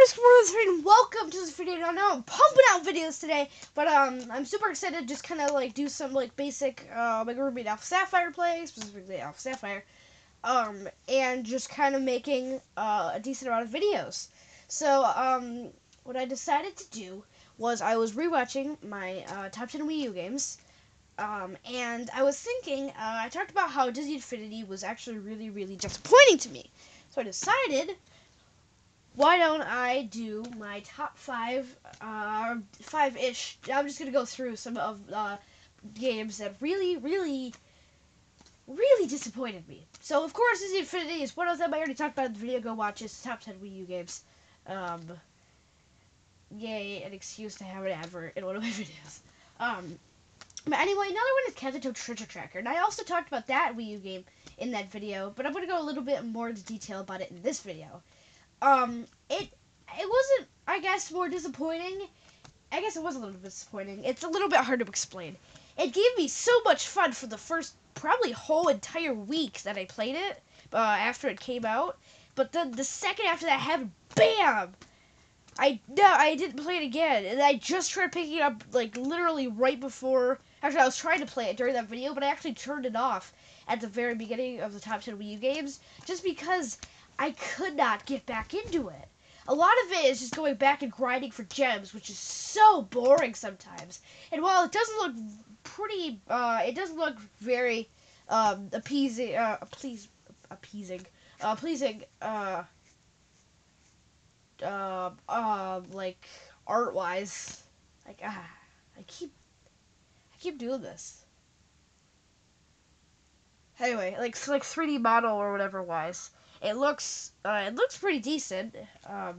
what is going on, and welcome to this video. I know I'm pumping out videos today, but I'm super excited to just kind of like do some like basic Mega Ruby Alpha Sapphire play, specifically Alpha Sapphire, and just kind of making a decent amount of videos. So what I decided to do was I was rewatching my top 10 Wii U games. And I was thinking, I talked about how Disney Infinity was actually really, really disappointing to me. So I decided, why don't I do my top five-ish. I'm just gonna go through some of games that really, really, really disappointed me. So of course, Disney Infinity is one of them. I already talked about in the video. Go watch it. Top 10 Wii U games. Yay, an excuse to have an advert in one of my videos. But anyway, another one is Cat the Toad Treasure Tracker, and I also talked about that Wii U game in that video, but I'm gonna go a little bit more into detail about it in this video. It wasn't, I guess, more disappointing. I guess it was a little bit disappointing. It's a little bit hard to explain. It gave me so much fun for the first probably whole entire week that I played it after it came out. But then the second after that happened, bam! I didn't play it again, and I just tried picking it up like literally right before. Actually, I was trying to play it during that video, but I actually turned it off at the very beginning of the top 10 Wii U games just because I could not get back into it. A lot of it is just going back and grinding for gems, which is so boring sometimes. And while it doesn't look pretty, it doesn't look very appeasing, pleasing, like art wise. Like I keep doing this. Anyway, like 3D model or whatever wise, it looks pretty decent. But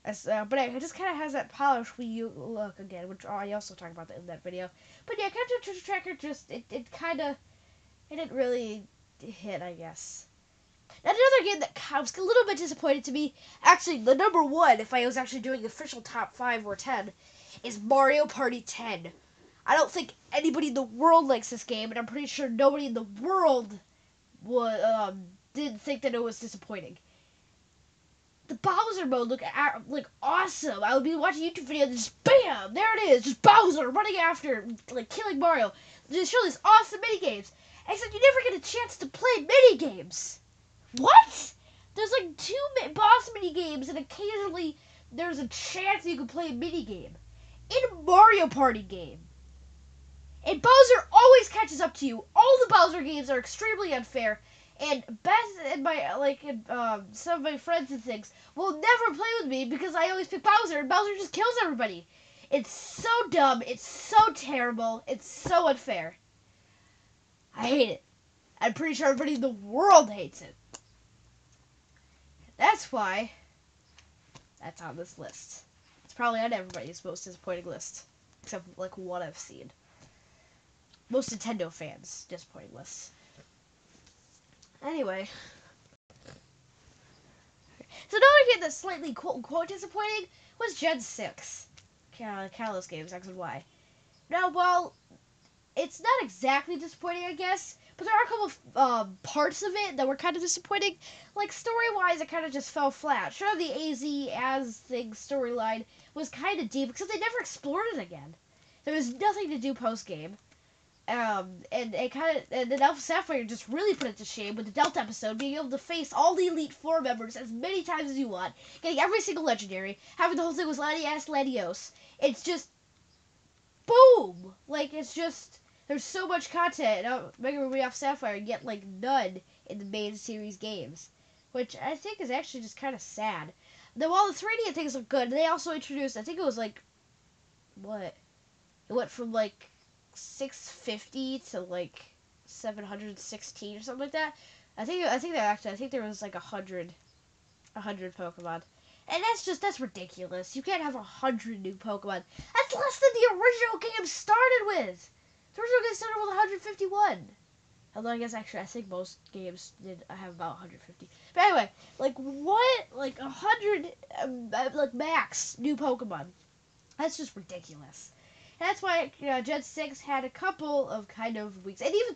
it just kind of has that polished Wii U look again, which I also talked about in that video. But yeah, Cat the Toad Treasure Tracker just it didn't really hit, I guess. Now, another game that was a little bit disappointed to me, actually the number one, if I was actually doing official top 5 or 10, is Mario Party 10. I don't think anybody in the world likes this game, and I'm pretty sure nobody in the world would didn't think that it was disappointing. The Bowser mode looked like awesome. I would be watching a YouTube video and just bam, there it is, just Bowser running after, like killing Mario. They show these awesome mini games, except you never get a chance to play mini games. What? There's like 2 boss mini games, and occasionally there's a chance you can play a mini game in a Mario Party game. And Bowser always catches up to you. All the Bowser games are extremely unfair. And Beth and some of my friends and things will never play with me because I always pick Bowser, and Bowser just kills everybody. It's so dumb. It's so terrible. It's so unfair. I hate it. I'm pretty sure everybody in the world hates it. That's why that's on this list. It's probably on everybody's most disappointing list, except like one I've seen. Most Nintendo fans' disappointing list. Anyway. So another game that's slightly quote-unquote disappointing was Gen 6. Kalos games, X and Y. Now, while it's not exactly disappointing, I guess, but there are a couple of parts of it that were kind of disappointing. Like, story-wise, it kind of just fell flat. Sure, the AZ thing storyline was kind of deep, because they never explored it again. There was nothing to do post-game. And then Alpha Sapphire just really put it to shame with the Delta episode, being able to face all the Elite Four members as many times as you want, getting every single legendary, having the whole thing with Latios. It's just boom! Like, it's just, there's so much content in Mega Ruby Alpha Sapphire, yet like none in the main series games, which I think is actually just kind of sad. Though while the 3D things look good, they also introduced, I think it was like, what? It went from like 650 to like 716 or something like that. I think there was like 100 Pokemon. And that's ridiculous. You can't have 100 new Pokemon. That's less than the original game started with. The original game started with 151. Although I guess actually I think most games did have about 150. But anyway, like what? Like 100 like max new Pokemon. That's just ridiculous. And that's why Gen 6 had a couple of kind of weeks. And even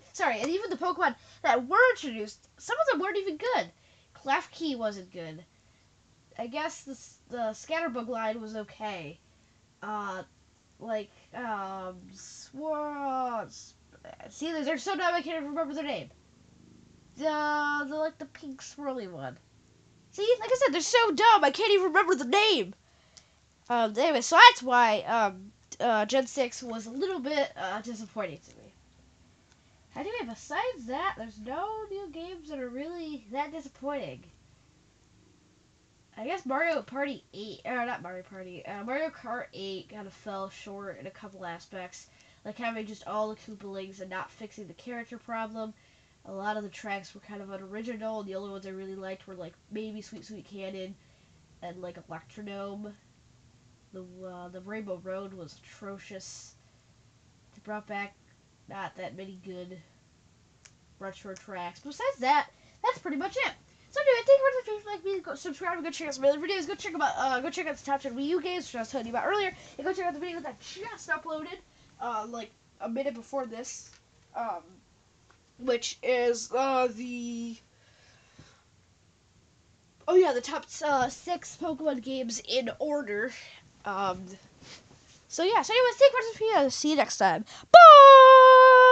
the Pokemon that were introduced, some of them weren't even good. Klefki wasn't good. I guess the Scatterbug line was okay. Like see, they're so dumb I can't even remember their name. The like the pink swirly one. See, like I said, they're so dumb I can't even remember the name. Anyway, so that's why Gen 6 was a little bit disappointing to me. Anyway, besides that, there's no new games that are really that disappointing. I guess Mario Party 8, or not Mario Party, Mario Kart 8 kind of fell short in a couple aspects, like having just all the Koopalings and not fixing the character problem. A lot of the tracks were kind of unoriginal, and the only ones I really liked were like maybe Sweet Sweet Canyon and like Electronome. The Rainbow Road was atrocious. They brought back not that many good retro tracks. Besides that, that's pretty much it. So anyway, thank you for watching. Like me, go subscribe, and go check out some other videos. Go check out the top 10 Wii U games, which I was telling you about earlier. And go check out the video that I just uploaded, like a minute before this, which is the the top 6 Pokemon games in order. So yeah. So anyway, thank you for watching. See you next time. Bye.